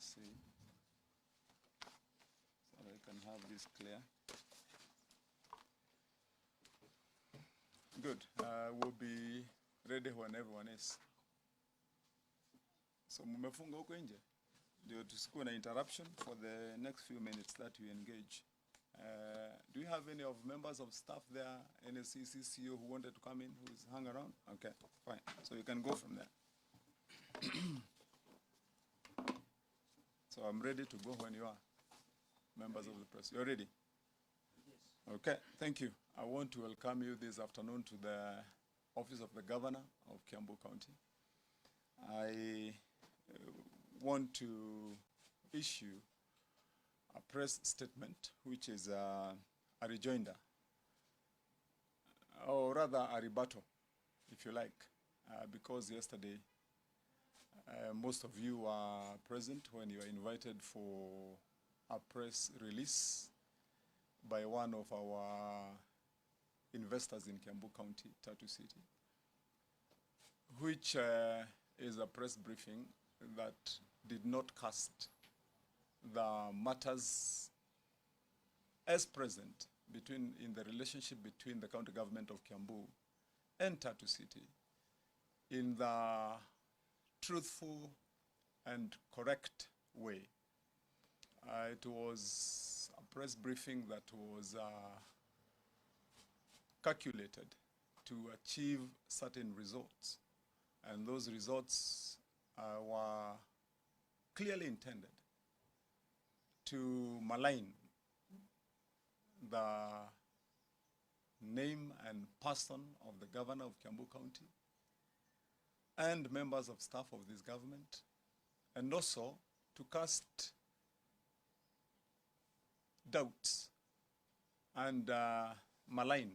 see so that I can have this clear. Good. We'll be ready when everyone is. So mumefunga huko nje ndio tusikuwe na interruption for the next few minutes that we engage. Do you have any of members of staff there, any CCCO who wanted to come in, who's hung around? Okay, fine. So you can go from there. So I'm ready to go when you are. Members of the press, you're ready? Yes. Okay, thank you. I want to welcome you this afternoon to the Office of the Governor of Kiambu County. I want to issue a press statement, which is a rejoinder, or rather a rebuttal, if you like, because yesterday most of you were present when you were invited for a press release by one of our investors in Kiambu County, Tatu City, which is a press briefing that did not cast the matters as present in the relationship between the county government of Kiambu and Tatu City in the truthful and correct way. It was a press briefing that was calculated to achieve certain results, and those results were clearly intended to malign the name and person of the governor of Kiambu County and members of staff of this government, and also to cast doubts and malign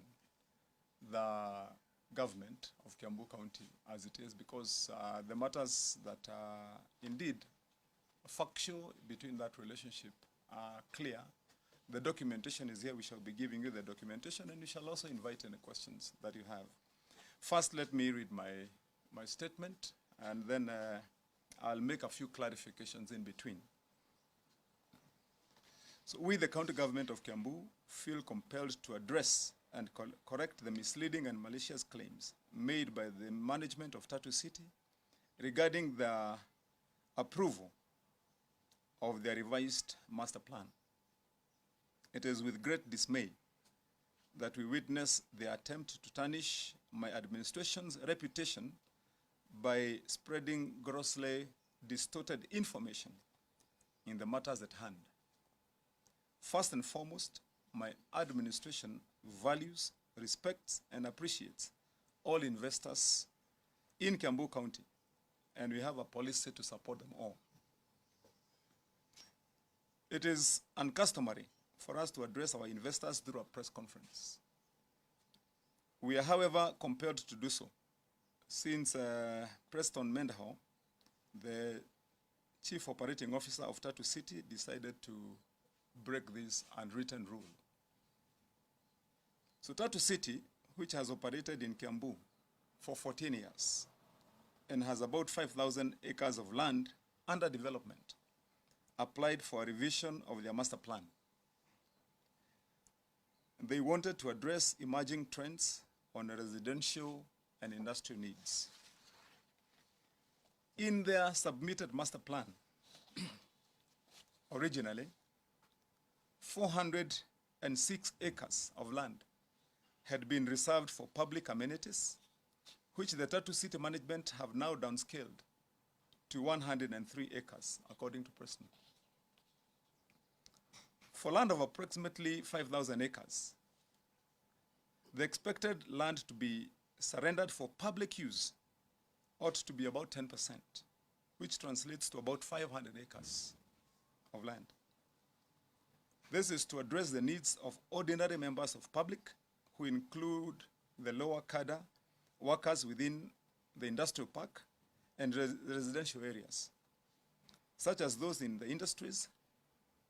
the government of Kiambu County as it is, because the matters that are indeed factual between that relationship are clear. The documentation is here. We shall be giving you the documentation, and we shall also invite any questions that you have. First, let me read my statement, and then I'll make a few clarifications in between. So we, the county government of Kiambu, feel compelled to address and correct the misleading and malicious claims made by the management of Tatu City regarding the approval of their revised master plan. It is with great dismay that we witness the attempt to tarnish my administration's reputation by spreading grossly distorted information in the matters at hand. First and foremost, my administration values, respects, and appreciates all investors in Kiambu County, and we have a policy to support them all. It is uncustomary for us to address our investors through a press conference. We are, however, compelled to do so, since Preston Mendaho, the Chief Operating Officer of Tatu City, decided to break this unwritten rule. So Tatu City, which has operated in Kiambu for 14 years and has about 5,000 acres of land under development, applied for a revision of their master plan. They wanted to address emerging trends on residential and industrial needs. In their submitted master plan, originally, 406 acres of land had been reserved for public amenities, which the Tatu City management have now downscaled to 103 acres, according to Preston. For land of approximately 5,000 acres, the expected land to be surrendered for public use ought to be about 10%, which translates to about 500 acres of land. This is to address the needs of ordinary members of public, who include the lower cadre, workers within the industrial park, and residential areas, such as those in the industries,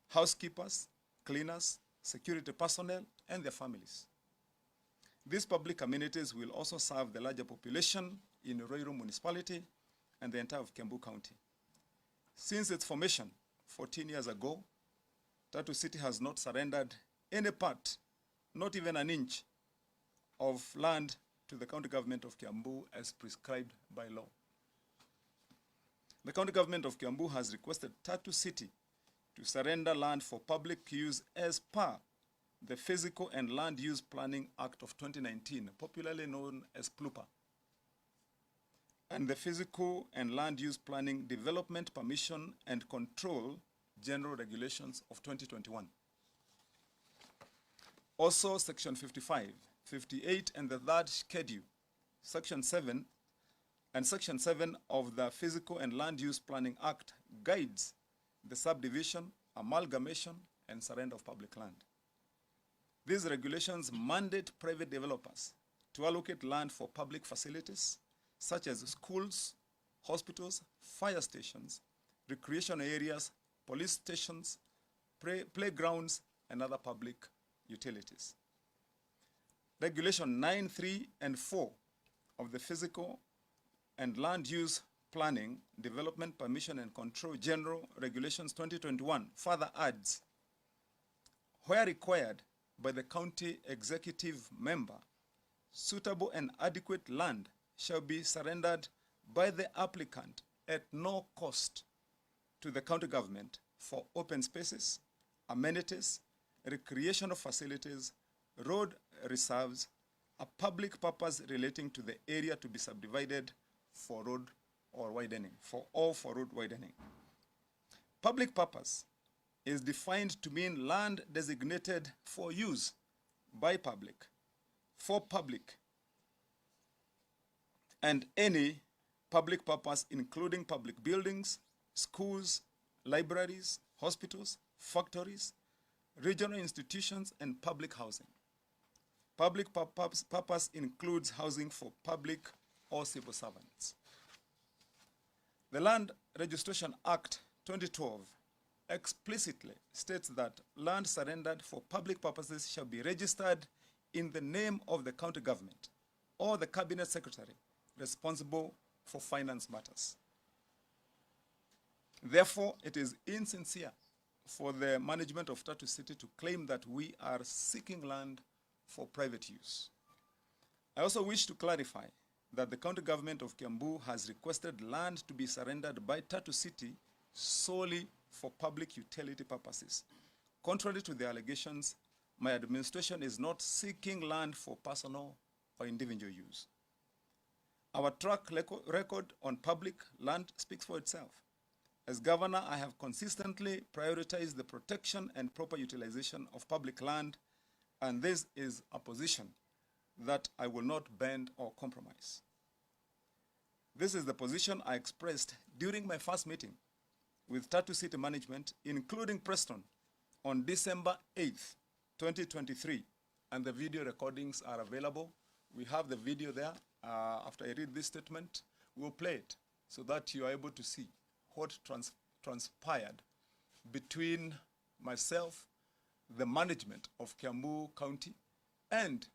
housekeepers, cleaners, security personnel, and their families. These public amenities will also serve the larger population in Ruiru municipality and the entire of Kiambu County. Since its formation 14 years ago, Tatu City has not surrendered any part, not even an inch, of land to the county government of Kiambu as prescribed by law. The county government of Kiambu has requested Tatu City to surrender land for public use as per the Physical and Land Use Planning Act of 2019, popularly known as PLUPA, and the Physical and Land Use Planning Development Permission and Control General Regulations of 2021. Also, Section 55, 58, and the third schedule, Section 7, and Section 7 of the Physical and Land Use Planning Act guides the subdivision, amalgamation, and surrender of public land. These regulations mandate private developers to allocate land for public facilities, such as schools, hospitals, fire stations, recreation areas, police stations, playgrounds, and other public utilities. Regulation 9, 3, and 4 of the Physical and Land Use Planning, Development, Permission, and Control General Regulations 2021 further adds, where required by the county executive member, suitable and adequate land shall be surrendered by the applicant at no cost to the county government for open spaces, amenities, recreational facilities, road reserves, a public purpose relating to the area to be subdivided for road or widening, for road widening. Public purpose is defined to mean land designated for use by public, for public, and any public purpose including public buildings, schools, libraries, hospitals, factories, regional institutions, and public housing. Public purpose includes housing for public or civil servants. The Land Registration Act 2012 explicitly states that land surrendered for public purposes shall be registered in the name of the county government or the cabinet secretary responsible for finance matters. Therefore, it is insincere for the management of Tatu City to claim that we are seeking land for private use. I also wish to clarify that the county government of Kiambu has requested land to be surrendered by Tatu City solely for public utility purposes. Contrary to the allegations, my administration is not seeking land for personal or individual use. Our track record on public land speaks for itself. As governor, I have consistently prioritized the protection and proper utilization of public land, and this is a position that I will not bend or compromise. This is the position I expressed during my first meeting with Tatu City Management, including Preston, on December 8th, 2023, and the video recordings are available. We have the video there. After I read this statement, we'll play it so that you are able to see what transpired between myself, the management of Kiambu County, and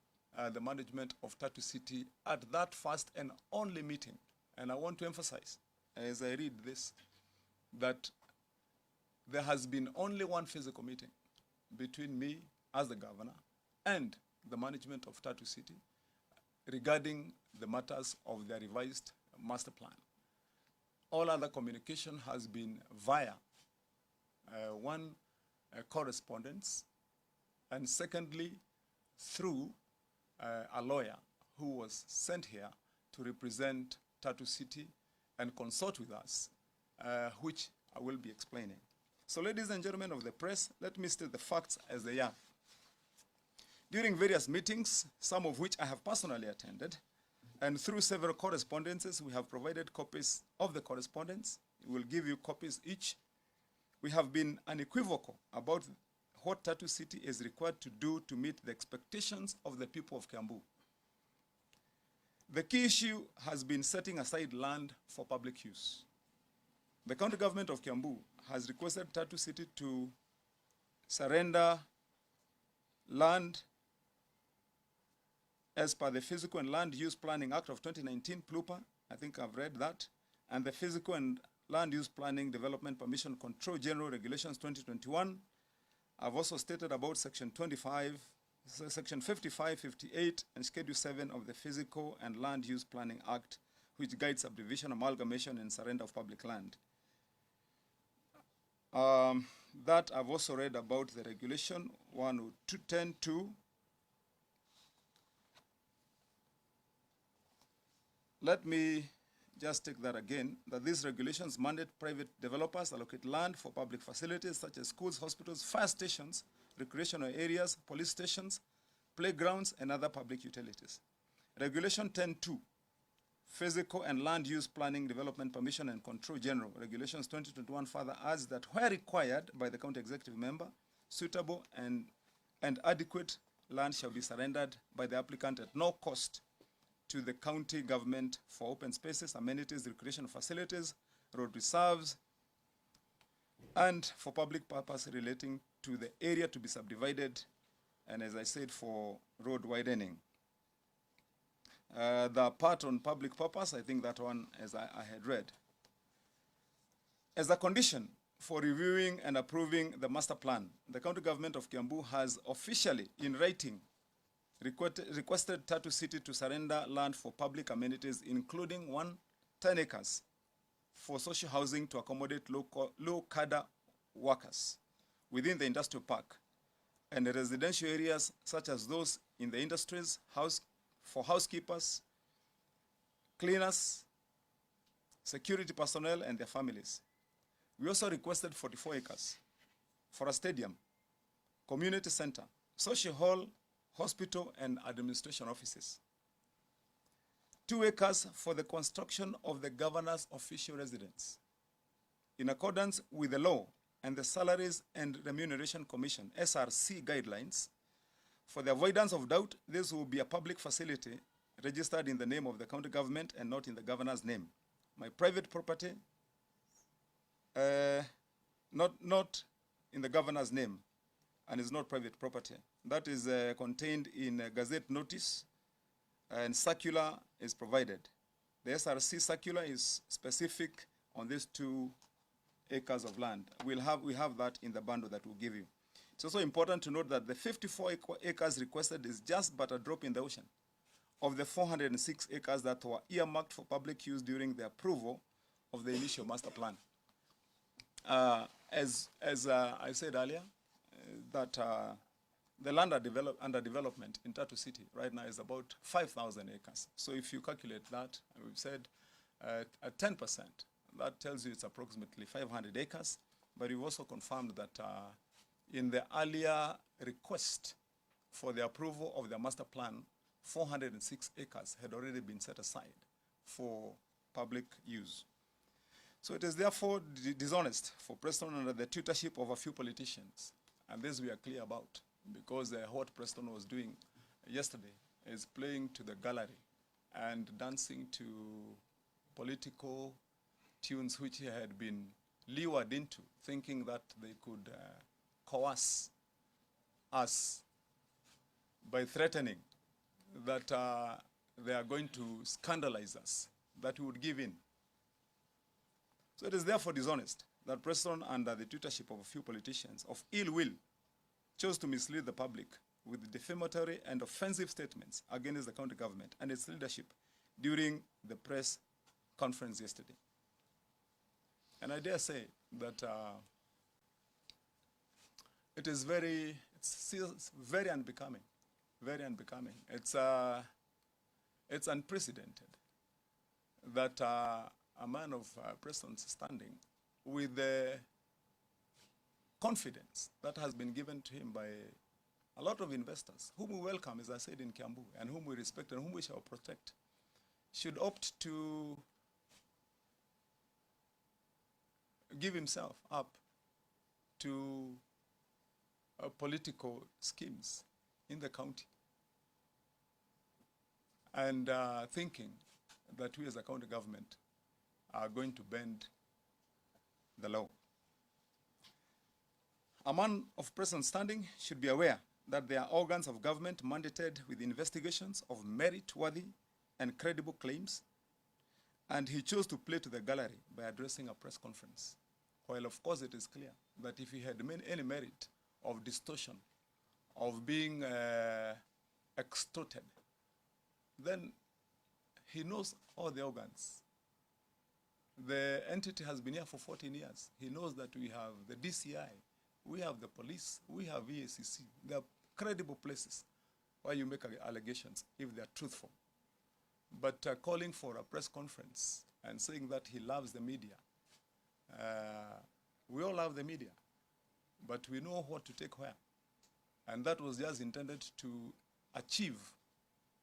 the management of Tatu City at that first and only meeting. And I want to emphasize, as I read this, that there has been only one physical meeting between me as the governor and the management of Tatu City regarding the matters of their revised master plan. All other communication has been via one correspondence, and secondly, through a lawyer who was sent here to represent Tatu City and consult with us, which I will be explaining. So, ladies and gentlemen of the press, let me state the facts as they are. During various meetings, some of which I have personally attended, and through several correspondences, we have provided copies of the correspondence. We will give you copies each. We have been unequivocal about what Tatu City is required to do to meet the expectations of the people of Kiambu. The key issue has been setting aside land for public use. The county government of Kiambu has requested Tatu City to surrender land as per the Physical and Land Use Planning Act of 2019, PLUPA. I think I've read that. And the Physical and Land Use Planning, Development, Permission, Control General Regulations 2021. I've also stated about Section 25, Section 55, 58, and Schedule 7 of the Physical and Land Use Planning Act, which guides subdivision, amalgamation, and surrender of public land. That I've also read about the regulation 102.10.2. Let me just take that again, that these regulations mandate private developers allocate land for public facilities such as schools, hospitals, fire stations, recreational areas, police stations, playgrounds, and other public utilities. Regulation 10.2, Physical and Land Use Planning, Development, Permission, and Control General Regulations 2021 further adds that where required by the county executive member, suitable and adequate land shall be surrendered by the applicant at no cost to the county government for open spaces, amenities, recreational facilities, road reserves, and for public purpose relating to the area to be subdivided, and as I said, for road widening. The part on public purpose, I think that one, as I had read. As a condition for reviewing and approving the master plan, the county government of Kiambu has officially, in writing, requested Tatu City to surrender land for public amenities, including 10 acres for social housing to accommodate low-cadre workers within the industrial park, and the residential areas such as those in the industries, for housekeepers, cleaners, security personnel, and their families. We also requested 44 acres for a stadium, community center, social hall, hospital, and administration offices. 2 acres for the construction of the governor's official residence. In accordance with the law and the Salaries and Remuneration Commission, SRC guidelines, for the avoidance of doubt, this will be a public facility registered in the name of the county government and not in the governor's name. My private property, not in the governor's name, and is not private property. That is contained in a gazette notice, and circular is provided. The SRC circular is specific on these 2 acres of land. We have that in the bundle that we'll give you. It's also important to note that the 54 acres requested is just but a drop in the ocean of the 406 acres that were earmarked for public use during the approval of the initial master plan. As I said earlier, that the land under development in Tatu City right now is about 5,000 acres. So if you calculate that, we've said at 10%, that tells you it's approximately 500 acres. But we've also confirmed that in the earlier request for the approval of the master plan, 406 acres had already been set aside for public use. So it is therefore dishonest for Preston under the tutorship of a few politicians, and this we are clear about, because what Preston was doing yesterday is playing to the gallery and dancing to political tunes which he had been lured into, thinking that they could coerce us by threatening that they are going to scandalize us, that we would give in. So it is therefore dishonest that Preston, under the tutorship of a few politicians of ill will, chose to mislead the public with defamatory and offensive statements against the county government and its leadership during the press conference yesterday. And I dare say that it's very unbecoming, very unbecoming. It's unprecedented that a man of Preston's standing, with the confidence that has been given to him by a lot of investors, whom we welcome, as I said, in Kiambu, and whom we respect and whom we shall protect, should opt to give himself up to political schemes in the county, and thinking that we as a county government are going to bend the law. A man of present standing should be aware that there are organs of government mandated with investigations of merit-worthy and credible claims, And he chose to play to the gallery by addressing a press conference. While of course it is clear that if he had made any merit of distortion, of being extorted, then he knows all the organs. The entity has been here for 14 years. He knows that we have the DCI, we have the police, we have EACC. They are credible places where you make allegations if they are truthful. But calling for a press conference and saying that he loves the media, we all love the media, but we know what to take where. And that was just intended to achieve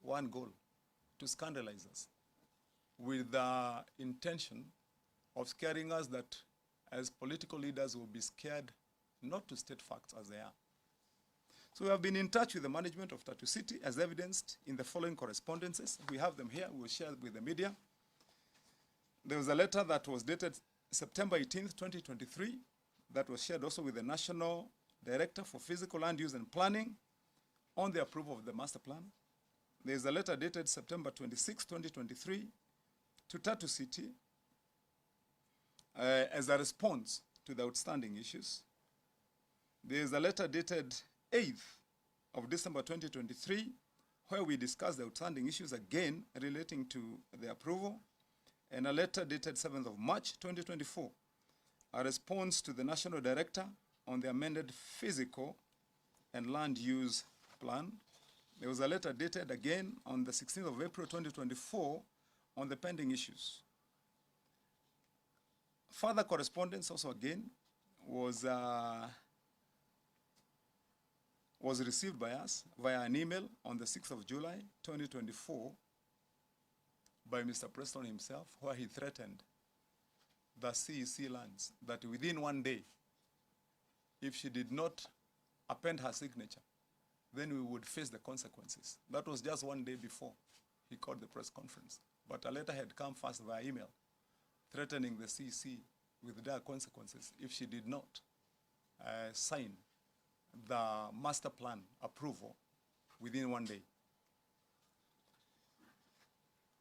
one goal, to scandalize us, with the intention of scaring us that as political leaders we'll be scared not to state facts as they are. So we have been in touch with the management of Tatu City as evidenced in the following correspondences. We have them here, we'll share with the media. There was a letter that was dated September 18th, 2023, that was shared also with the National Director for Physical Land Use and Planning on the approval of the master plan. There is a letter dated September 26, 2023 to Tatu City as a response to the outstanding issues. There is a letter dated 8th of December 2023 where we discussed the outstanding issues again relating to the approval, and a letter dated 7th of March 2024, a response to the National Director on the amended physical and land use plan. There was a letter dated again on the 16th of April 2024 on the pending issues. Further correspondence also again was received by us via an email on the 6th of July 2024 by Mr. Preston himself, where he threatened the CEC lands that within one day, if she did not append her signature, then we would face the consequences. That was just one day before he called the press conference. But a letter had come first via email threatening the CEC with dire consequences if she did not sign the master plan approval within one day.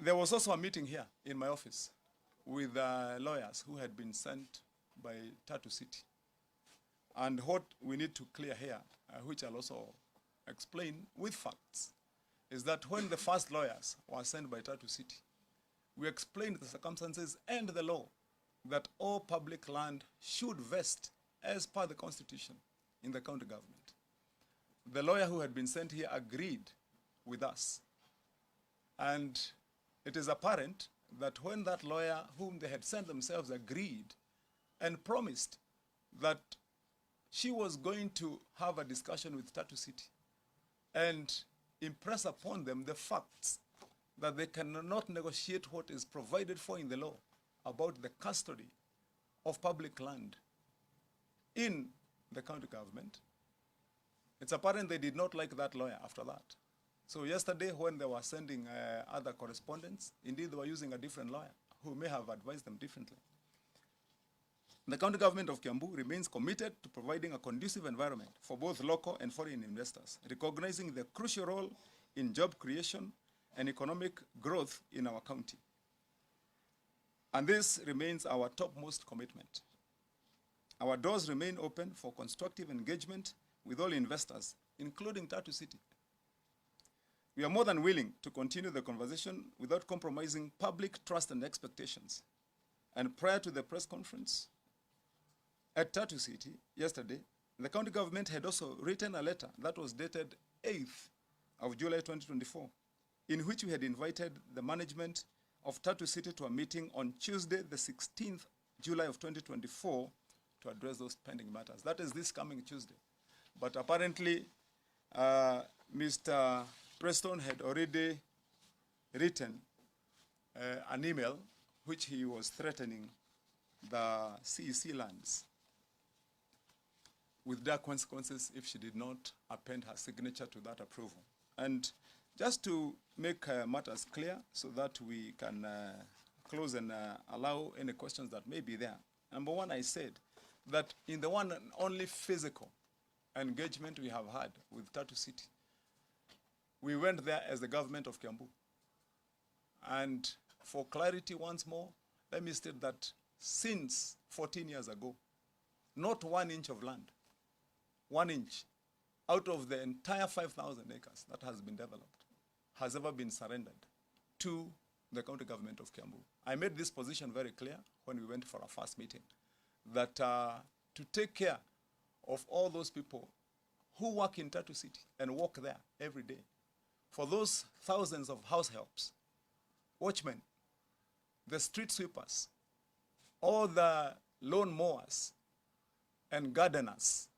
There was also a meeting here in my office with lawyers who had been sent by Tatu City. And what we need to clear here, which I'll also explain with facts, is that when the first lawyers were sent by Tatu City, we explained the circumstances and the law that all public land should vest as per the Constitution in the county government. The lawyer who had been sent here agreed with us. And it is apparent that when that lawyer whom they had sent themselves agreed and promised that she was going to have a discussion with Tatu City and impress upon them the facts that they cannot negotiate what is provided for in the law about the custody of public land in the county government. It's apparent they did not like that lawyer after that. So yesterday when they were sending other correspondence, indeed they were using a different lawyer who may have advised them differently. The county government of Kiambu remains committed to providing a conducive environment for both local and foreign investors, recognizing the crucial role in job creation and economic growth in our county. And this remains our topmost commitment. Our doors remain open for constructive engagement with all investors, including Tatu City. We are more than willing to continue the conversation without compromising public trust and expectations. And prior to the press conference at Tatu City yesterday, the county government had also written a letter that was dated 8th of July 2024, in which we had invited the management of Tatu City to a meeting on Tuesday, the 16th July of 2024, to address those pending matters. That is this coming Tuesday. But apparently, Mr. Preston had already written an email which he was threatening the CEC lands with dire consequences if she did not append her signature to that approval. And just to make matters clear so that we can close and allow any questions that may be there. Number one, I said that in the one and only physical engagement we have had with Tatu City, we went there as the government of Kiambu. And for clarity once more, let me state that since 14 years ago, not 1 inch of land, 1 inch out of the entire 5,000 acres that has been developed has ever been surrendered to the county government of Kiambu. I made this position very clear when we went for our first meeting, that to take care of all those people who work in Tatu City and walk there every day, for those thousands of house helps, watchmen, the street sweepers, all the lawn mowers and gardeners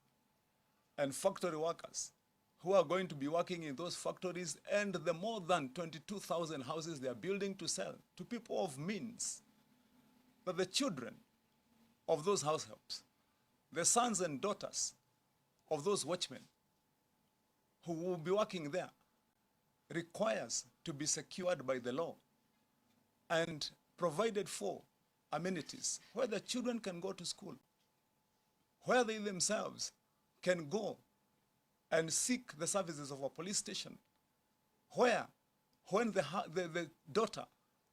and factory workers who are going to be working in those factories, and the more than 22,000 houses they are building to sell to people of means, that the children of those house helps, the sons and daughters of those watchmen who will be working there, requires to be secured by the law and provided for amenities where the children can go to school, where they themselves can go and seek the services of a police station, where when the daughter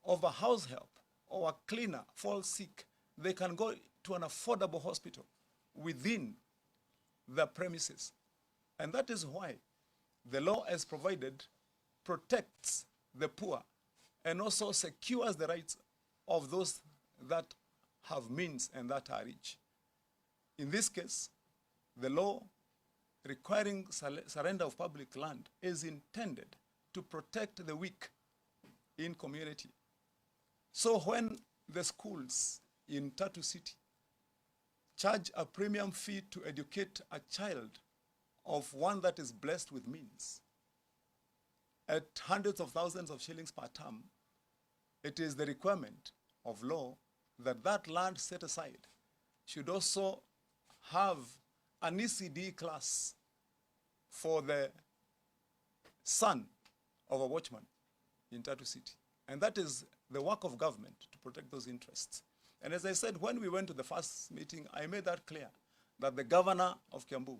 of a house help or a cleaner falls sick, they can go to an affordable hospital within the premises. And that is why the law, as provided, protects the poor and also secures the rights of those that have means and that are rich. In this case, the law requiring surrender of public land is intended to protect the weak in community. So when the schools in Tatu City charge a premium fee to educate a child of one that is blessed with means at hundreds of thousands of shillings per term, it is the requirement of law that that land set aside should also have an ECD class for the son of a watchman in Tatu City. And that is the work of government to protect those interests. And as I said, when we went to the first meeting, I made that clear, that the governor of Kiambu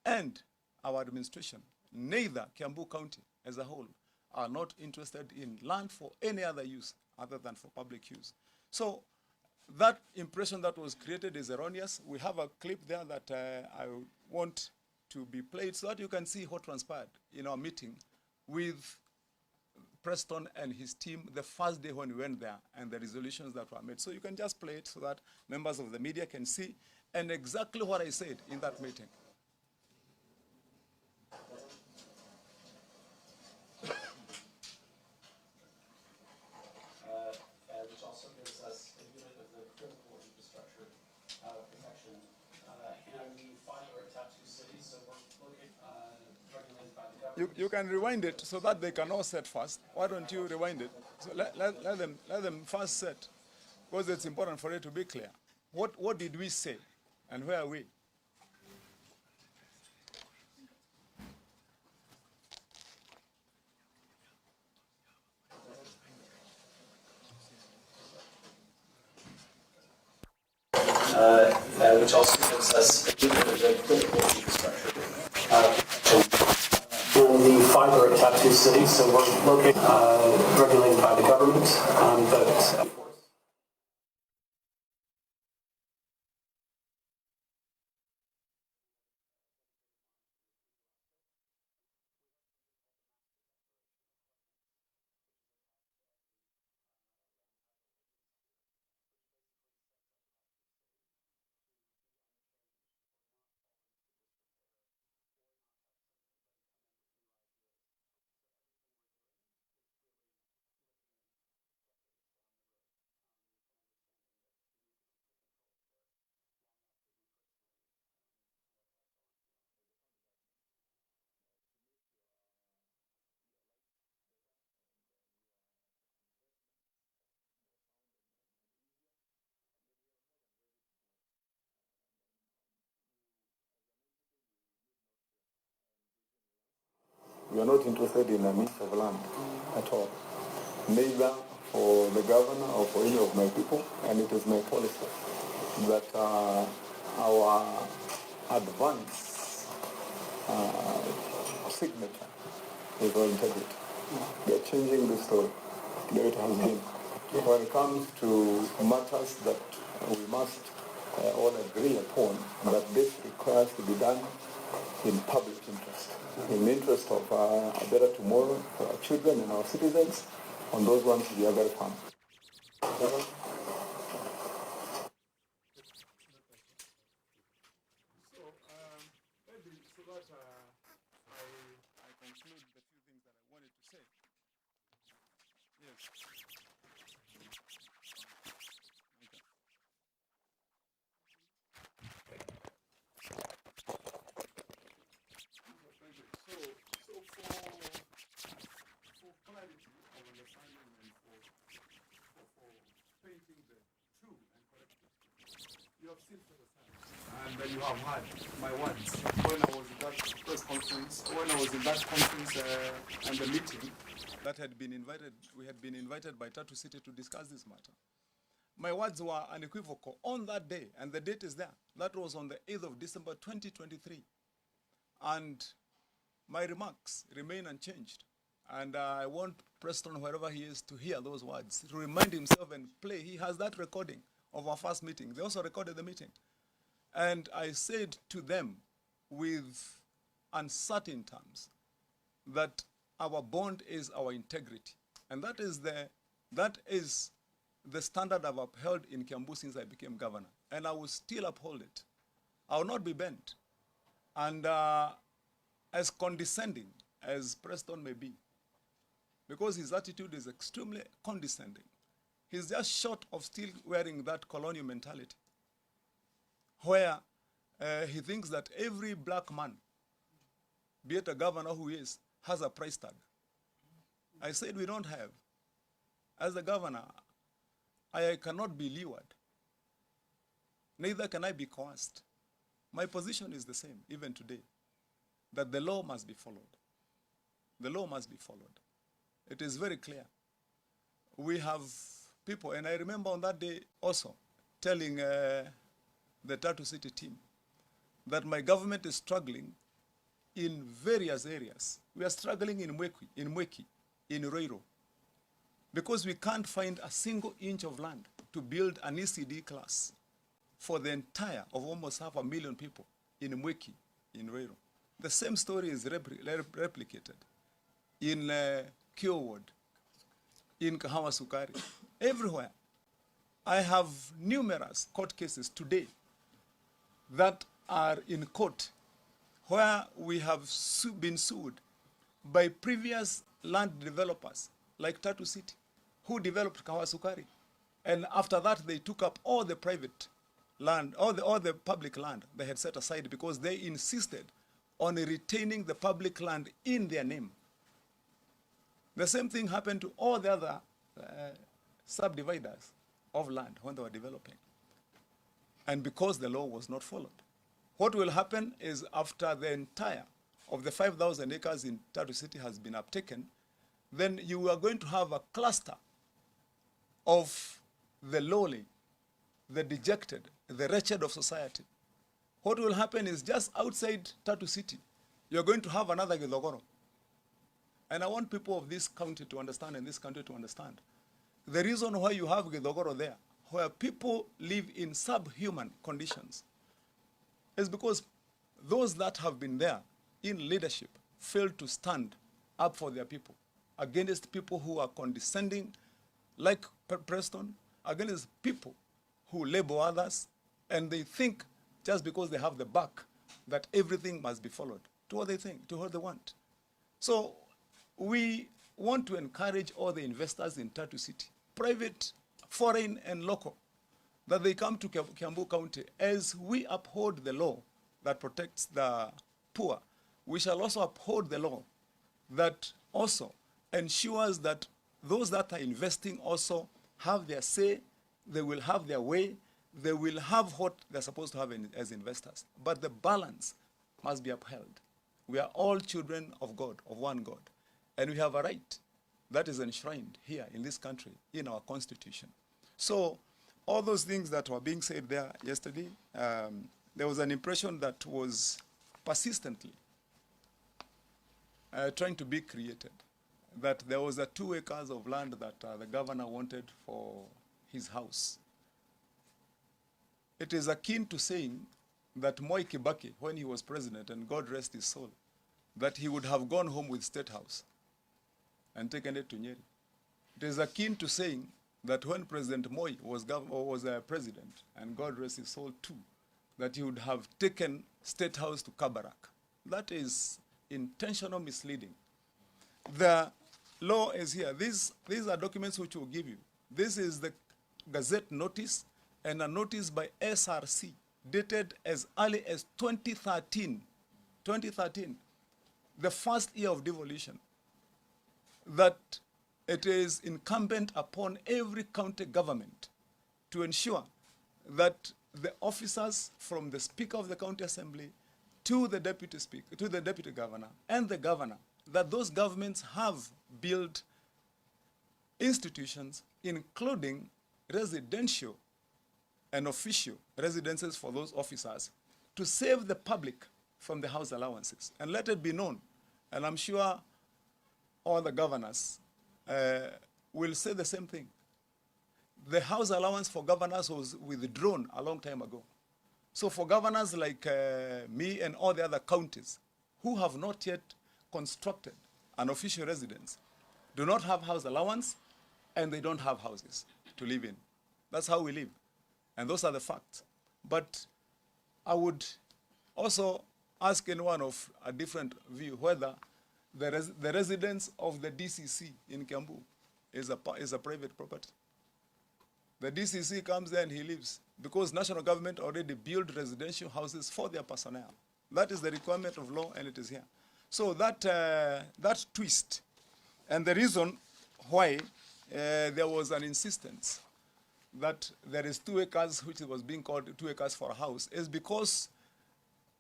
and our administration, neither Kiambu County as a whole, are not interested in land for any other use other than for public use. So that impression that was created is erroneous. We have a clip there that I want to be played so that you can see what transpired in our meeting with Preston and his team the first day when we went there, and the resolutions that were made. So you can just play it so that members of the media can see and exactly what I said in that meeting. Which also gives us a unit of the critical infrastructure protection. And we fiber at Tatu City, so we're looking regulated by the government. You can rewind it so that they can all set first. Why don't you rewind it? So let them first set, because it's important for it to be clear. What did we say, and where are we? Which also gives us a unit of the critical infrastructure. In the fiber at Tatu City, so we're located regulated by the government, but We are not interested in an inch of land at all, neither for the governor or for any of my people, and it is my policy that our advance signature is our integrity. We are changing the story the way it has been. when it comes to matters that we must all agree upon, that this requires to be done in public interest, in the interest of a better tomorrow for our children and our citizens. On those ones, we are very firm. Maybe so that I conclude the few things that I wanted to say. Yes. So for clarity of understanding and for painting the true and correct picture, you have seen for yourself. And you have heard my words when I was in that press conference, when I was in that conference and the meeting that had been invited, we had been invited by Tatu City to discuss this matter. My words were unequivocal on that day, and the date is there. That was on the 8th of December 2023. And my remarks remain unchanged. And I want Preston, wherever he is, to hear those words, to remind himself and play. He has that recording of our first meeting. They also recorded the meeting. And I said to them with uncertain terms that our bond is our integrity. And that is the standard I've upheld in Kiambu since I became governor. And I will still uphold it. I will not be bent. And as condescending as Preston may be, because his attitude is extremely condescending, he's just short of still wearing that colonial mentality, where he thinks that every black man, be it a governor who is, has a price tag. I said we don't have. As a governor, I cannot be lured. Neither can I be coerced. My position is the same, even today, that the law must be followed. The law must be followed. It is very clear. We have people, and I remember on that day also telling the Tatu City team that my government is struggling in various areas. We are struggling in Mweki, in Roiro, because we can't find a single inch of land to build an ECD class for the entire of almost 500,000 people in Mweki, in Roiro. The same story is replicated in Kio Ward, in Kahawa Sukari, everywhere. I have numerous court cases today that are in court where we have been sued by previous land developers like Tatu City, who developed Kahawa Sukari. And after that, they took up all the private land, all the public land they had set aside because they insisted on retaining the public land in their name. The same thing happened to all the other subdividers of land when they were developing. And because the law was not followed. What will happen is after the entire of the 5,000 acres in Tatu City has been uptaken, then you are going to have a cluster of the lowly, the dejected, the wretched of society. What will happen is just outside Tatu City, you're going to have another Githogoro. And I want people of this county to understand and this country to understand. The reason why you have Githogoro there, where people live in subhuman conditions, is because those that have been there in leadership failed to stand up for their people against people who are condescending, like Preston, against people who label others, and they think just because they have the back that everything must be followed to what they think, to what they want. So we want to encourage all the investors in Tatu City, private, foreign, and local, that they come to Kiambu County. As we uphold the law that protects the poor, we shall also uphold the law that also ensures that those that are investing also have their say, they will have their way, they will have what they're supposed to have as investors. But the balance must be upheld. We are all children of God, of one God. And we have a right that is enshrined here in this country, in our constitution. So all those things that were being said there yesterday, there was an impression that was persistently trying to be created. that there was a 2 acres of land that the governor wanted for his house. It is akin to saying that Moi Kibaki, when he was president, and God rest his soul, that he would have gone home with State House and taken it to Nyeri. It is akin to saying that when President Moi was president, and God rest his soul too, that he would have taken State House to Kabarak. That is intentional misleading. The law is here. These are documents which we'll give you. This is the Gazette notice and a notice by SRC dated as early as 2013. 2013, the first year of devolution, that it is incumbent upon every county government to ensure that the officers from the Speaker of the County Assembly to the Deputy Speaker, to the Deputy Governor and the Governor, that those governments have built institutions, including residential and official residences for those officers, to save the public from the house allowances. And let it be known, and I'm sure all the governors will say the same thing. The house allowance for governors was withdrawn a long time ago. So for governors like me and all the other counties who have not yet constructed an official residence, do not have house allowance, and they don't have houses to live in. That's how we live. And those are the facts. But I would also ask anyone of a different view whether the residence of the DCC in Kiambu is a private property. The DCC comes there and he lives because national government already built residential houses for their personnel. That is the requirement of law, and it is here. So that twist, and the reason why there was an insistence that there is 2 acres, which was being called 2 acres for a house, is because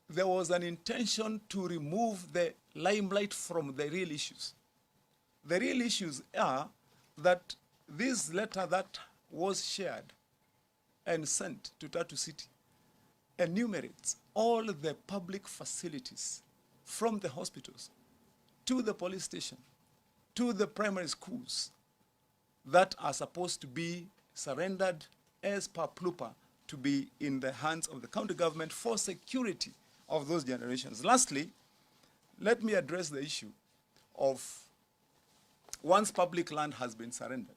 there was an intention to remove the limelight from the real issues. The real issues are that this letter that was shared and sent to Tatu City enumerates all the public facilities from the hospitals to the police station to the primary schools that are supposed to be surrendered as per pluper to be in the hands of the county government for security of those generations. Lastly, let me address the issue of once public land has been surrendered,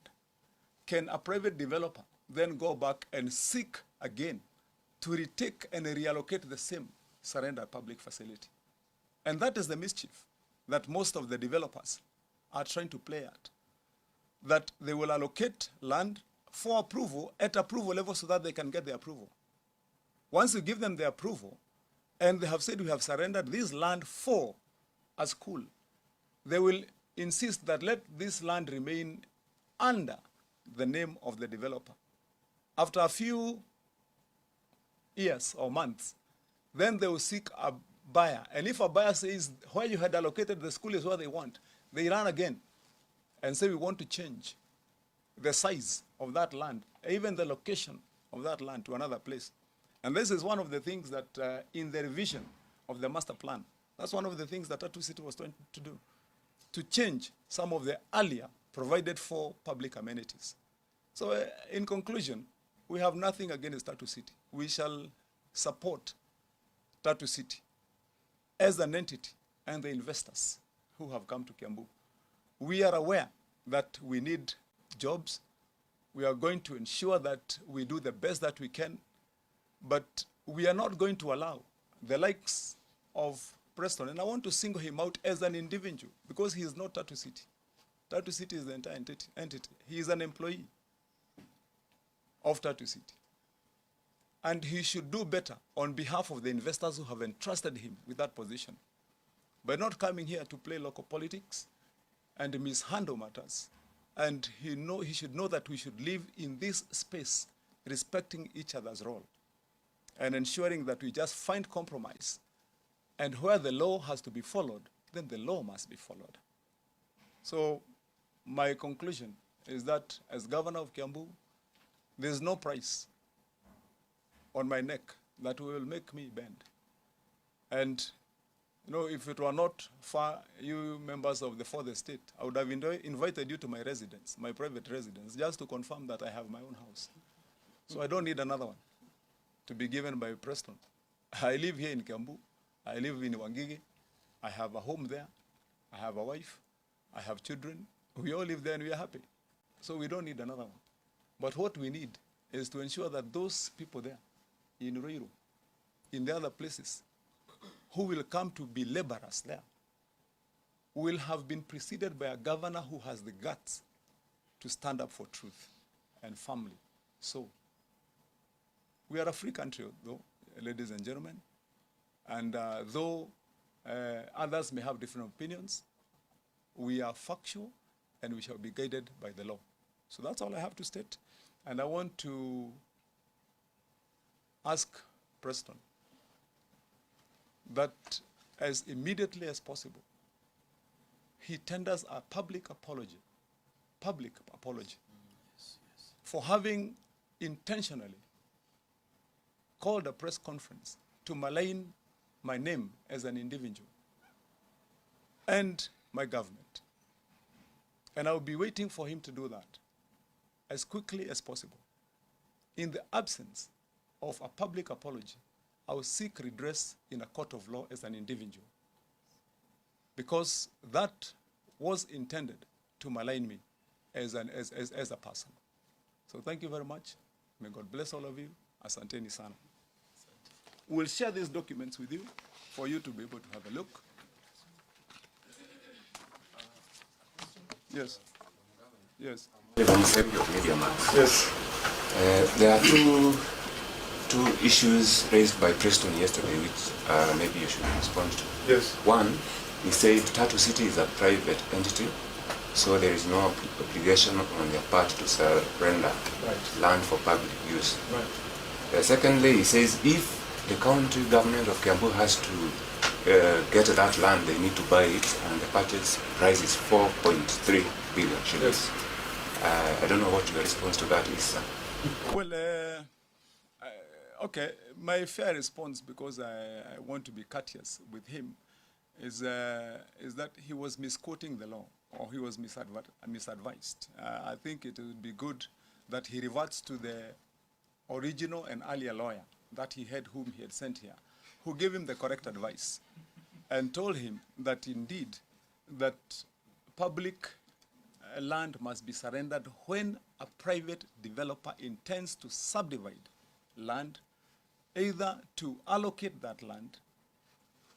can a private developer then go back and seek again to retake and reallocate the same surrendered public facility? And that is the mischief that most of the developers are trying to play at. That they will allocate land for approval at approval level so that they can get the approval. Once you give them the approval, and they have said we have surrendered this land for a school, they will insist that let this land remain under the name of the developer. After a few years or months, then they will seek a buyer. And if a buyer says where you had allocated the school is where they want, they run again and say we want to change the size of that land, even the location of that land to another place. And this is one of the things that in the revision of the master plan, that's one of the things that Tatu City was trying to do, to change some of the earlier provided for public amenities. So in conclusion, we have nothing against Tatu City. We shall support Tatu City as an entity and the investors who have come to Kiambu. We are aware that we need jobs. We are going to ensure that we do the best that we can, but we are not going to allow the likes of Preston, and I want to single him out as an individual because he is not Tatu City. Tatu City is the entire entity. He is an employee of Tatu City. And he should do better on behalf of the investors who have entrusted him with that position by not coming here to play local politics and mishandle matters. And he should know that we should live in this space respecting each other's role and ensuring that we just find compromise. And where the law has to be followed, then the law must be followed. So my conclusion is that as governor of Kiambu, there's no price on my neck that will make me bend. And You know, if it were not for you members of the fourth estate, I would have invited you to my residence, my private residence, just to confirm that I have my own house. So I don't need another one to be given by Preston. I live here in Kiambu. I live in Wangigi. I have a home there. I have a wife. I have children. We all live there and we are happy. So we don't need another one. But what we need is to ensure that those people there in Ruiru, in the other places, who will come to be laborers there, will have been preceded by a governor who has the guts to stand up for truth and family. So, we are a free country, though, ladies and gentlemen. And though others may have different opinions, we are factual and we shall be guided by the law. So that's all I have to state. And I want to ask Preston that as immediately as possible, he tenders a public apology for having intentionally called a press conference to malign my name as an individual and my government. And I'll be waiting for him to do that as quickly as possible. In the absence of a public apology, I will seek redress in a court of law as an individual, because that was intended to malign me as a person. So thank you very much. May God bless all of you. Asanteni sana. We'll share these documents with you for you to be able to have a look. Yes. Yes. Yes. There are two issues raised by Preston yesterday, which maybe you should respond to. Yes. One, he said Tatu City is a private entity, so there is no obligation on their part to surrender land for public use. Right. Secondly, he says if the county government of Kiambu has to get that land, they need to buy it, and the purchase price is 4.3 billion shillings. Yes. I don't know what your response to that is, sir. Well, okay, my fair response, because I want to be courteous with him, is that he was misquoting the law, or he was misadvised. I think it would be good that he reverts to the original and earlier lawyer that he had, whom he had sent here, who gave him the correct advice and told him that indeed that public land must be surrendered when a private developer intends to subdivide land, either to allocate that land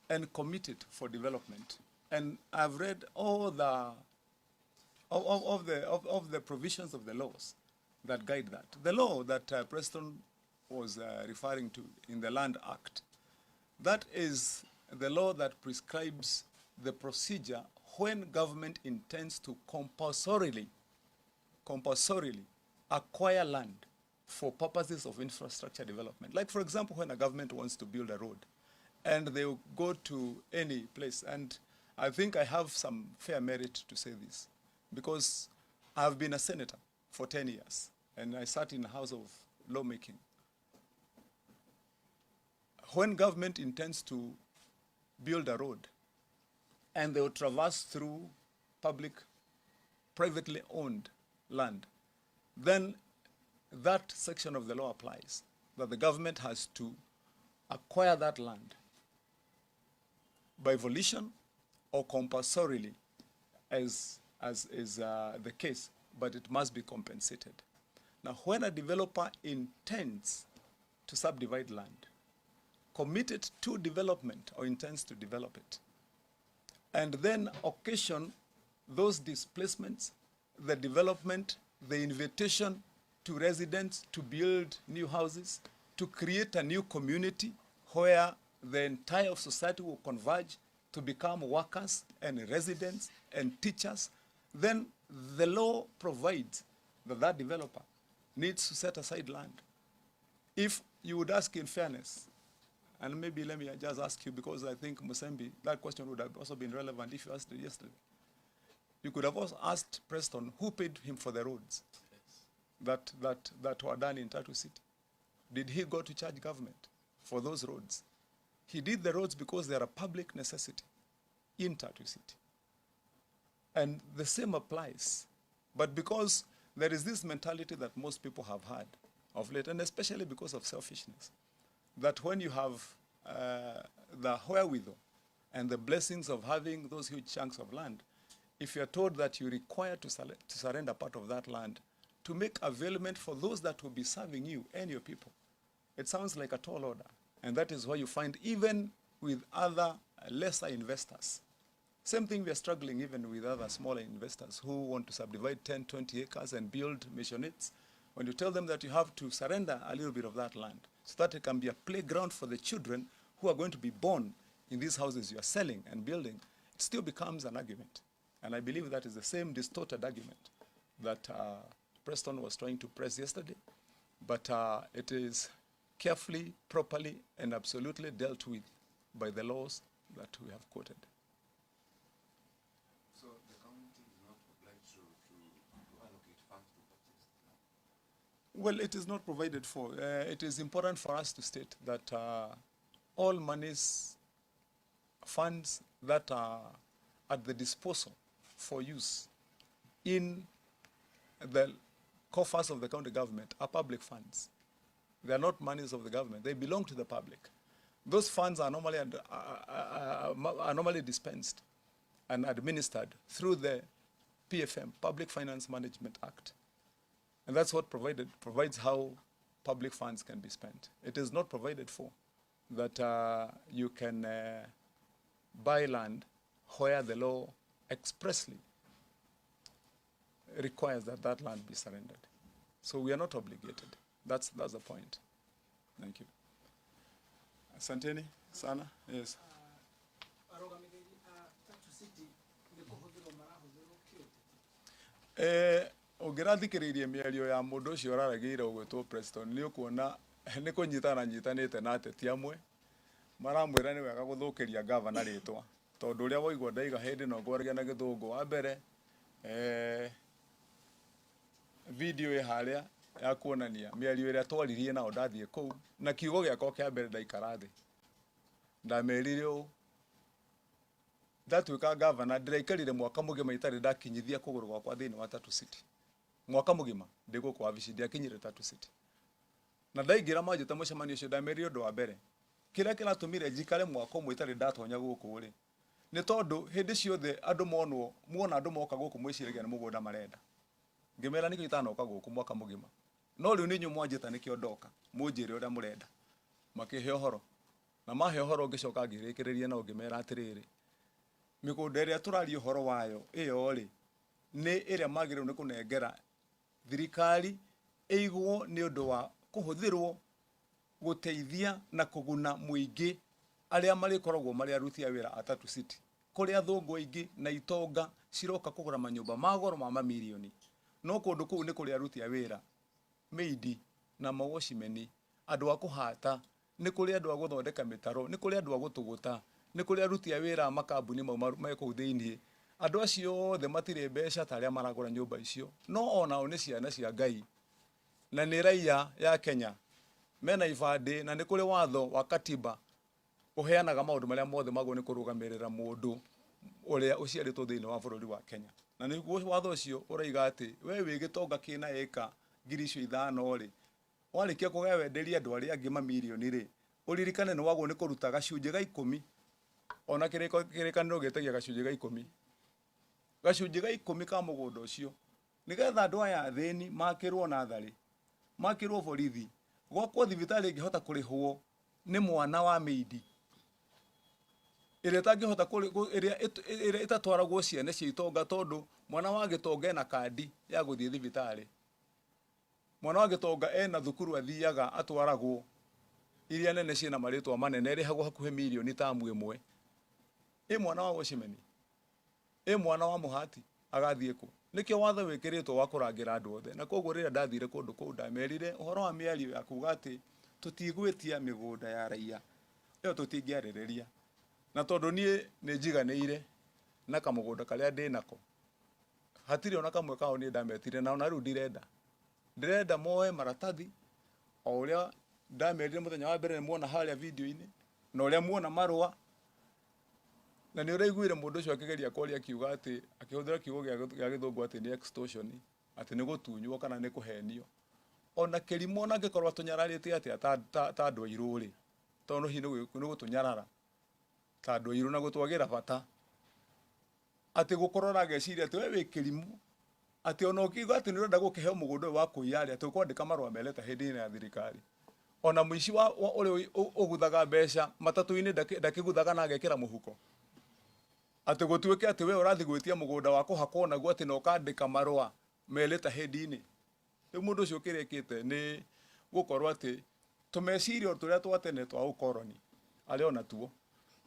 and commit it for development. And I've read all the of the provisions of the laws that guide that. The law that Preston was referring to in the Land Act, that is the law that prescribes the procedure when government intends to compulsorily acquire land for purposes of infrastructure development. Like, for example, when a government wants to build a road, and they will go to any place, and I think I have some fair merit to say this, because I've been a senator for 10 years, and I sat in the House of Lawmaking. When government intends to build a road, and they will traverse through privately owned land, then that section of the law applies, that the government has to acquire that land by volition or compulsorily, as is the case, but it must be compensated. Now, when a developer intends to subdivide land, commit it to development or intends to develop it, and then occasion those displacements, the development, the invitation to residents to build new houses, to create a new community where the entire society will converge to become workers and residents and teachers, then the law provides that that developer needs to set aside land. If you would ask in fairness, and maybe let me just ask you, because I think Musembi, that question would have also been relevant if you asked it yesterday. You could have also asked Preston who paid him for the roads that were done in Tatu City. Did he go to charge government for those roads? He did the roads because they are a public necessity in Tatu City. And the same applies. But because there is this mentality that most people have had of late, and especially because of selfishness, that when you have the wherewithal and the blessings of having those huge chunks of land, if you are told that you require to surrender part of that land to make availment for those that will be serving you and your people, it sounds like a tall order. And that is why you find even with other lesser investors, same thing we are struggling even with other smaller investors who want to subdivide 10, 20 acres and build missionates. When you tell them that you have to surrender a little bit of that land so that it can be a playground for the children who are going to be born in these houses you are selling and building, it still becomes an argument. And I believe that is the same distorted argument that Preston was trying to press yesterday. But it is carefully, properly, and absolutely dealt with by the laws that we have quoted. So the county is not obliged to allocate funds to purchase land? Well, it is not provided for. It is important for us to state that all monies, funds that are at the disposal for use in the coffers of the county government are public funds. They are not monies of the government. They belong to the public. Those funds are normally dispensed and administered through the PFM, Public Finance Management Act. And that's what provides how public funds can be spent. It is not provided for that you can buy land where the law expressly requires that that land be surrendered. So we are not obligated. That's the point. Thank you. Asanteni sana. Yes. Ũngĩrathikĩrĩirie mĩario ya mũndũ ũcio ũraragĩire ũgwĩtwo Preston nĩ ũkuona nĩ kũnyitana nyitanĩte na ateti amwe maramwĩra nĩ wega gũthũkĩria gavana rĩtwa tondũ ũrĩa woigua ndaiga hĩndĩ no ngwaragia na gĩthũngũ wa mbere video ĩ harĩa ya kuonania mĩario ĩrĩa twaririe nao ndathiĩ kũu na kiugo gĩakwa kĩa mbere ndaikara thĩ ndamerire ũũ ndatuĩka gavana ndĩraikarire mwaka mũgima itarĩ ndakinyithia kũgũrũ gwakwa thĩinĩ wa Tatu City mwaka mũgima ndĩ gũkũ wabici ndiakinyire Tatu City na ndaingĩra manjĩte mũcemanio ũcio ndamerire ũndũ wa mbere kĩrĩa kĩratũmire njikare mwaka ũmwe itarĩ ndatonya gũkũ rĩ nĩ tondũ hĩndĩ ciothe andũ muona andũ moka gũkũ mwĩciragia nĩ mũgũnda marenda ngĩmera nĩkĩo itanoka gũkũ mwaka mũgima no rĩu nĩ inyuĩ mwanjĩta nĩkĩo ndoka mũnjĩre ũrĩa mũrenda makĩhe ũhoro na mahe ũhoro ngĩcoka ngĩrĩkĩrĩria na ngĩmera atĩrĩrĩ mĩgũnda ĩrĩa tũraria ũhoro wayo ĩyo rĩ nĩ ĩrĩa magĩrĩirwo nĩ kũnengera thirikari ĩigwo nĩ ũndũ wa kũhũthĩrwo gũteithia na kũguna mũingĩ arĩa marĩkoragwo marĩ aruti a wĩra a Tatu City kũrĩa athũngũ aingĩ na itonga ciroka kũgũra manyũmba ma goro ma mamirioni no kũndũ kũu nĩ kũrĩ aruti a wĩra meidi na mawocimeni andũ a kũhata nĩ kũrĩ andũ a gũthondeka mĩtaro nĩ kũrĩ andũ a gũtũgũta nĩ kũrĩ aruti a wĩra a makambuni mau me kũu thĩinĩ andũ acio othe matirĩ mbeca ta arĩa maragũra nyũmba icio no onao nĩ ciana cia Ngai na nĩ raiya ya Kenya mena ibandĩ na nĩ kũrĩ watho wa katiba ũheanaga maũndũ marĩa mothe magwo nĩ kũrũgamĩrĩra mũndũ ũrĩa ũciarĩtwo thĩinĩ wa bũrũri wa Kenya na nĩguo watho ũcio ũraiga atĩ we wĩ gĩtonga kĩna eka 5,000 rĩ warĩkia kũgaya wenderia andũ arĩa angĩ mamirioni rĩ ũririkane nĩ wagwo nĩ kũruta gacunjĩ ga 10 ona kĩrĩkanĩro gĩtagia gacunjĩ ga 10 gacunjĩ ga 10 ka mũgũnda ũcio nĩgetha andũ aya thĩni makĩrwo natharĩ makĩrwo borithi gwakwo thibitarĩ ĩngĩhota kũrĩhwo nĩ mwana wa meidi ĩrĩa ĩtangĩhota ĩrĩa ĩtatwaragwo ciana cia itonga tondũ mwana wa gĩtonga ena kandi ya gũthiĩ thibitarĩ mwana wa gĩtonga ena thukuru athiaga atwaragwo iria nene ciĩna marĩtwa manene ĩrĩhagwo hakuhĩ mirioni tamu ĩmwe mwana wa Washimeni mwana wa Mũhati agathiĩ kũ nĩkĩo watho wĩkĩrĩtwo wa kũrangĩra andũ othe na koguo rĩrĩa ndathire kũndũ kũu ndamerire ũhoro wa mĩario ya kuga atĩ tũtigwĩtia mĩgũnda ya raia ĩyo tũtingĩarĩrĩria na tondũ niĩ nĩ njiganĩire na kamũgũnda karĩa ndĩnako hatirĩ ona kamwe kao niĩ ndametire na ona rĩu ndirenda moe maratathi o ũrĩa ndamerire mũthenya wa mbere nĩ muona harĩa video-inĩ na uria muona marua na ni uraiguire mundu ucio akigeria kwaria kiuga ati akihuthira kiugo gia githungu ati ni extortion ati ni gutunywo kana ni kuhenio ona kirimo na ngikorwo atunyararite ati ta andu airu ri tondu hi ni gutunyarara ta andu airu na gutwagira bata ati gukorora geciria ati we wi kirimo ati ona ukiuga ati ni urenda gukiheo mugunda wa kuiyari ati ukwandika marua meleta hindi ya thirikari ona muici wa uri uguthaga mbeca matatu-ini ndakiguthaga na agekira muhuko ati gutuike ati we urathi gwitia mugunda wa kuhakwo naguo ati no kandika marua meleta hindi-ini riu mundu ucio kirekite ni gukorwo ati tumeciria turia twatene twa ukoroni ari ona tuo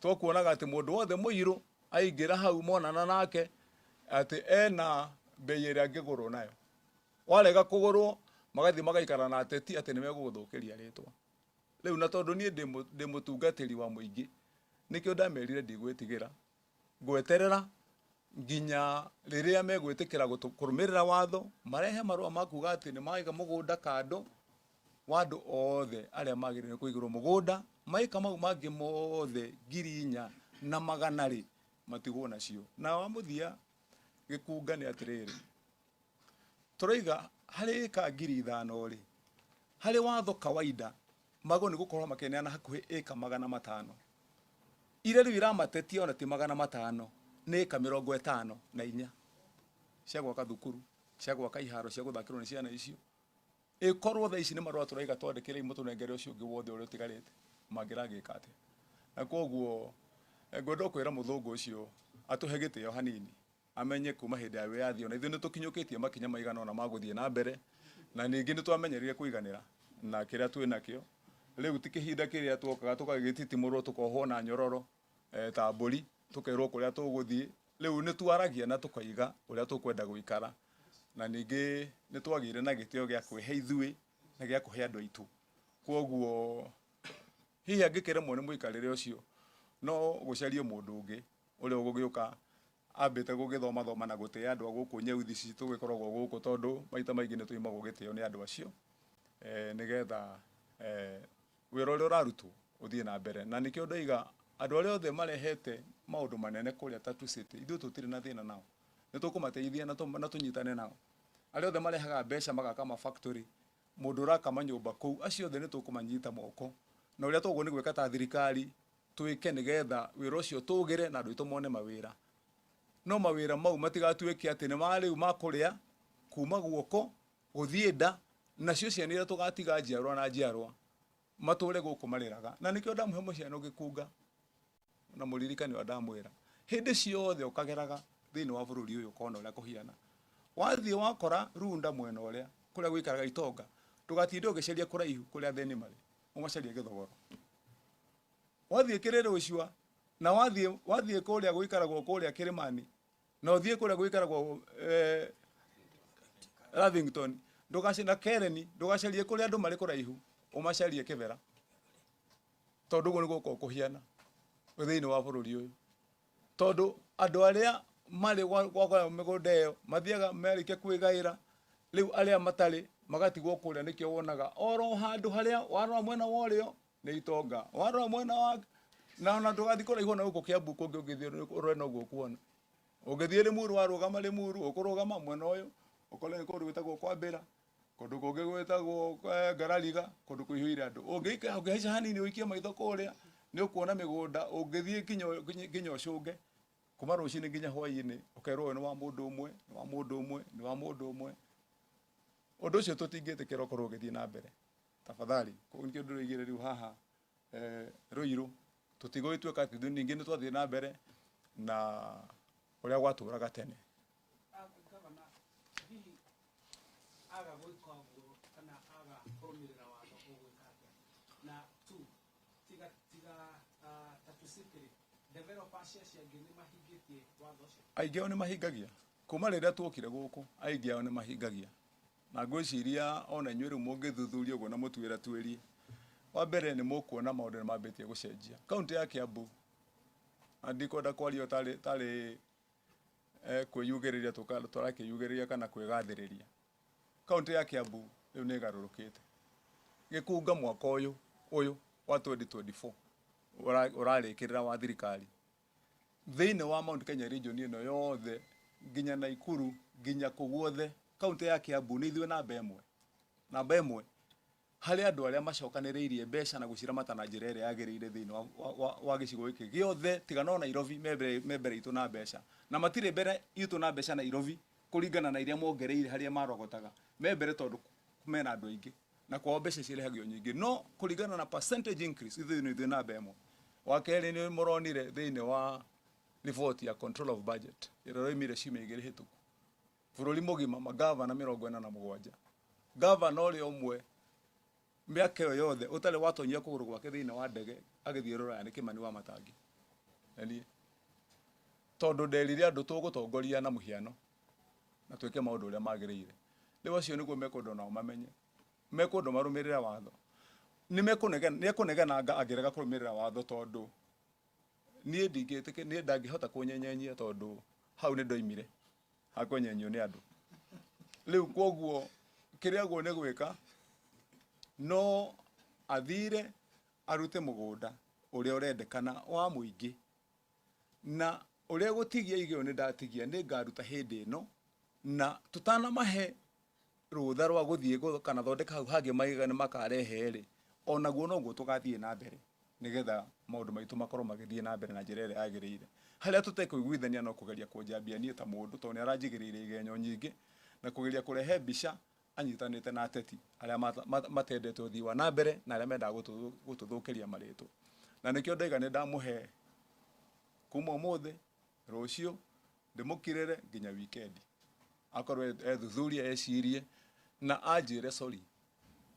twokuonaga ati mundu wothe muiru aingira hau monana nake ati ena bei iria angigurwo nayo warega kugurwo magathi magaikara na ateti ati nimeguguthukiria ritwa riu na tondu nie ndi mutungatiri wa muingi nikio ndamerire ndigwitigira ngweterera nginya riria megwitikira kurumirira watho marehe marua makuga ati ni maiga mugunda kando wandu othe aria magirire kuigirwo mugunda maika mau mangi mothe 4,000 na 200 matigwo nacio na wamuthia gikunga ni atiriri turaiga hari ka 5,000 ri hari watho kawaida mago ni gukorwo makeneana hakuhi eka 500 ire riu iramatetia ona ti 500 ni eka 54 cia gwaka thukuru cia gwaka iharo cia guthakirwo ni ciana icio ikorwo tha ici ni marua turaiga twandikire imutu nengere ucio ungi wothe uri utigarite mangiragika ati na koguo ngwenda kwira muthungu ucio atuhe gitio hanini amenye kuma hindi ya wiathi ona ithu ni tukinyukitie makinya maigana ona maguthie na mbere na ningi ni twamenyerire kuiganira na kiria twi nakio riu ti kihinda kiria twokaga tukagititimurwo tukohwo na nyororo ta mburi tukerwo kuria tuguthie riu ni twaragia na tukaiga uria tukwenda guikara na ningi ni twagire na gitio gia kwihe ithui na gia kuhe andu aitu koguo hihi angikiremwo ni muikarire ucio no gucarie mundu ungi uria ugugiuka ambite gugithoma thoma na gutia andu guku nyeuthi ci tugikoragwo guku tondu maita maingi ni tuimagwo gitio ni andu acio nigetha wira uria urarutwo uthie na mbere na nikio ndaiga andu aria othe marehete maundu manene kuria Tatu City ithu tutire na thina nao ni tukumateithia na tunyitane nao aria othe marehaga mbeca magaka ma factory mundu uraka manyumba kuu acio othe ni tukumanyita moko na uria tuguo ni gweka ta thirikari twike nigetha wira ucio tugire na andu itu mone mawira no mawira mau matigatuike ati ni mariu makuria kuma guoko guthie nda nacio ciana iria tugatiga njiarwa na njiarwa mature guku mariraga na nikio ndamuhe muciano gikunga na muririkani wa ndamwira hindi ciothe ukageraga thiini wa bururi uyu kona uria kuhiana wathie wakora runda mwena uria kuria gwikaraga itonga tugatinde ugiceria kuraihu kuria theni mari umacarie githogoro wathie kirere ucua na wathie kuria gwikaragwo kuria Kirimani na uthie kuria gwikaragwo Lavington ndugacina Kereni ndugacarie kuria andu mari kuraihu umacarie Kibera tondu guo ni guko kuhiana thiini wa bururi uyu tondu andu aria mari gwakora migunda iyo mathiaga merike kwigaira riu aria matari magatigwo kuria nikio wonaga oro handu haria warora mwena worio ni itonga warora mwena wa na ona ndugathi kuraihu na guko Kiambu kungi ungithie urena guo kuona ungithie Limuru warugama Limuru ukurugama mwena uyu ukole ni kundu gwitagwo Kwambira kundu kungi gwitagwo Ngarariga kundu kuihuire andu ungihaica hanini uikie maitho kuria ni ukuona migunda ungithie nginya ucunge kuma rucini nginya hwaini ukerwo ni wa mundu umwe ni wa mundu umwe ni wa mundu umwe undu ucio tutingitikira ukorwo ugithie na mbere tafadhali nikio ndurigire riu haha Ruiru tutigwituika ati ningi ni twathie na mbere na uria gwaturaga tene aga gwika uguo kana aga kurumirira watho ugwika na tu tiga Tatu City developers cia ngini mahingitie watho cio aingi ao ni mahingagia kuma riria twokire guku aingi ao ni mahingagia na ngwiciria ona inyuĩ rĩu mũngĩthuthuria ũguo na mũtuĩra tuĩrie wa mbere nĩ mũkuona maũndũ nĩ mambĩtie gũcenjia kaunti ya Kiambu ndikwenda kwaria tarĩ kwĩyugĩrĩria tũrakĩyugĩrĩria kana kwĩgathĩrĩria kaunti ya Kiambu rĩu nĩ ĩgarũrũkĩte gĩkunga mwaka ũyũ wa 2024 urarikirira wa thirikari thiini wa Mount Kenya region ino yothe nginya Naikuru nginya kuguothe kaunti ya Kiambu ni ithuĩ namba ĩmwe harĩ andũ arĩa macokanĩrĩirie mbeca na gũciramata na njĩra ĩrĩa yagĩrĩire thĩinĩ wa gĩcigo gĩkĩ gĩothe tiga no Nairobi membere itũ na mbeca na matirĩ mbere itũ na mbeca Nairobi kũringana na iria mongereire harĩa marogotaga membere tondũ mena andũ aingĩ na kwao mbeca cirĩhagio nyingĩ no kũringana na percentage increase ithuĩ namba ĩmwe wa kerĩ nĩ mũronire thĩinĩ wa report ya control of budget ĩrĩa yoimire ciumia igĩrĩ hĩtũku bũrũri mũgima magavana 47 gavana ũrĩa ũmwe mĩaka ĩyo yothe ũtarĩ watonyia kũgũrũ gwake thĩinĩ wa ndege agĩthiĩ Rũraya nĩ Kĩmani wa Matangi tondũ nderire andũ tũgũtongoria na mũhiano na twĩke maũndũ ũrĩa magĩrĩire rĩu acio nĩguo mekwenda nao mamenye mekwenda marũmĩrĩre watho nĩekũnegena angĩrega kũrũmĩrĩra watho tondũ niĩ ndangĩhota kũnyenyenyia tondũ hau nĩ ndoimire hakũnyenyio nĩ andũ rĩu kwoguo kĩrĩa guo nĩ gwĩka no athire arute mũgũnda ũrĩa ũrendekana wa mũingĩ na ũrĩa gũtigia igĩo nĩ ndatigia nĩ ngaruta hĩndĩ ĩno na tũtanamahe rũtha rwa gũthiĩ kana thondeka hau hangĩ maiga nĩ makarehe rĩ onaguo noguo tũgathiĩ na mbere nĩgetha maũndũ maitũ makorwo magĩthiĩ na mbere na njĩra ĩrĩa yagĩrĩire harĩa tũtekũiguithania no kũgeria kũnjambia niĩ ta mũndũ tondũ nĩ aranjigĩrĩire igenyo nyingĩ na kũgeria kũrehe mbica anyitanĩte na ateti arĩa matendete ũthii wa na mbere na arĩa mendaga gũtũthũkĩria marĩtũ na nĩkĩo ndaiga nĩ ndamũhe kuma ũmũthĩ rũciũ ndĩmũkirĩre nginya wikendi akorwo ethuthuria ecirie na anjĩre sorry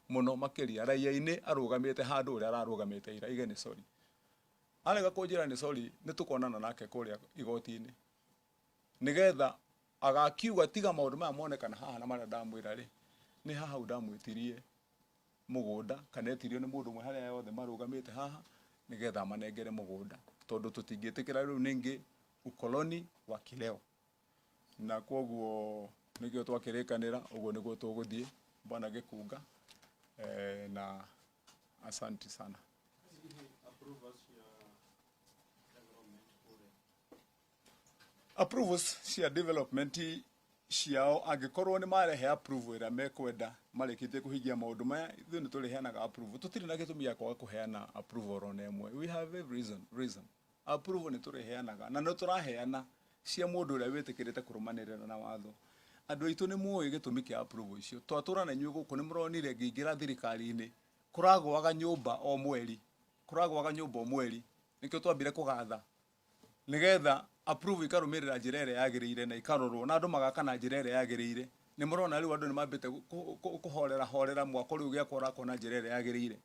mũno makĩria raia-inĩ arũgamĩte handũ ũrĩa ararũgamĩte ira ige nĩ sorry arega kũnjĩra nĩ sorry nĩ tũkonana nake kũrĩa igoti-inĩ nĩgetha agakiuga tiga maũndũ maya monekana haha na marĩa ndamwĩra rĩ nĩ haha ndamwĩtirie mũgũnda kana etirio nĩ mũndũ ũmwe harĩa yothe marũgamĩte haha nĩgetha manengere mũgũnda tondũ tũtingĩtĩkĩra rĩu ningĩ ukoloni wa kileo na kwoguo nĩkĩo twakĩrĩkanĩra ũguo nĩguo tũgũthiĩ bwana Gĩkunga na asanti sana. Approvals cia development ciao angĩkorwo nĩ marehe approval ĩrĩa mekwenda marĩkĩtie kũhingia maũndũ maya ithuĩ nĩ tũrĩheanaga approval tũtirĩ na gĩtũmi gĩa kwaga kũheana approval ona ĩmwe we have every reason approval nĩ tũrĩheanaga na nĩ tũraheana cia mũndũ ũrĩa wĩtĩkĩrĩte kũrũmanĩrĩra na watho andũ aitũ nĩ muoĩ gĩtũmi kĩa approval icio twatũra na inyuĩ gũkũ nĩ mũronire ngĩingĩra thirikari-inĩ kũragwaga nyũmba o mweri nĩkĩo twambire kũgatha nĩgetha approve ikarũmĩrĩra njĩra ĩrĩa yagĩrĩire na ikarorwo na andũ magaka na njĩra ĩrĩa yagĩrĩire nĩ mũrona rĩu andũ nĩ mambĩte kũhorera mwaka ũrĩa ũgĩakwo ũrakwo na njĩra ĩrĩa yagĩrĩire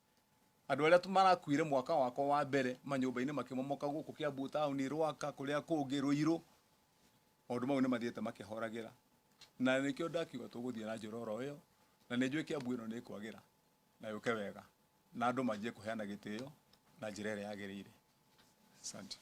andũ arĩa marakuire mwaka wakwa wa mbere manyũmba-inĩ makĩmomoka gũkũ Kiambu taũni Rwaka kũrĩa kũngĩ Rũirũ maũndũ mau nĩ mathiĩte makĩhoragĩra na nĩkĩo ndakiuga tũgũthiĩ na njĩra oro ĩyo na nĩ njũĩ Kiambu ĩno nĩ kwagĩra na yũke wega na andũ manjie kũheana gĩtĩo na njĩra ĩrĩa yagĩrĩire. Asante.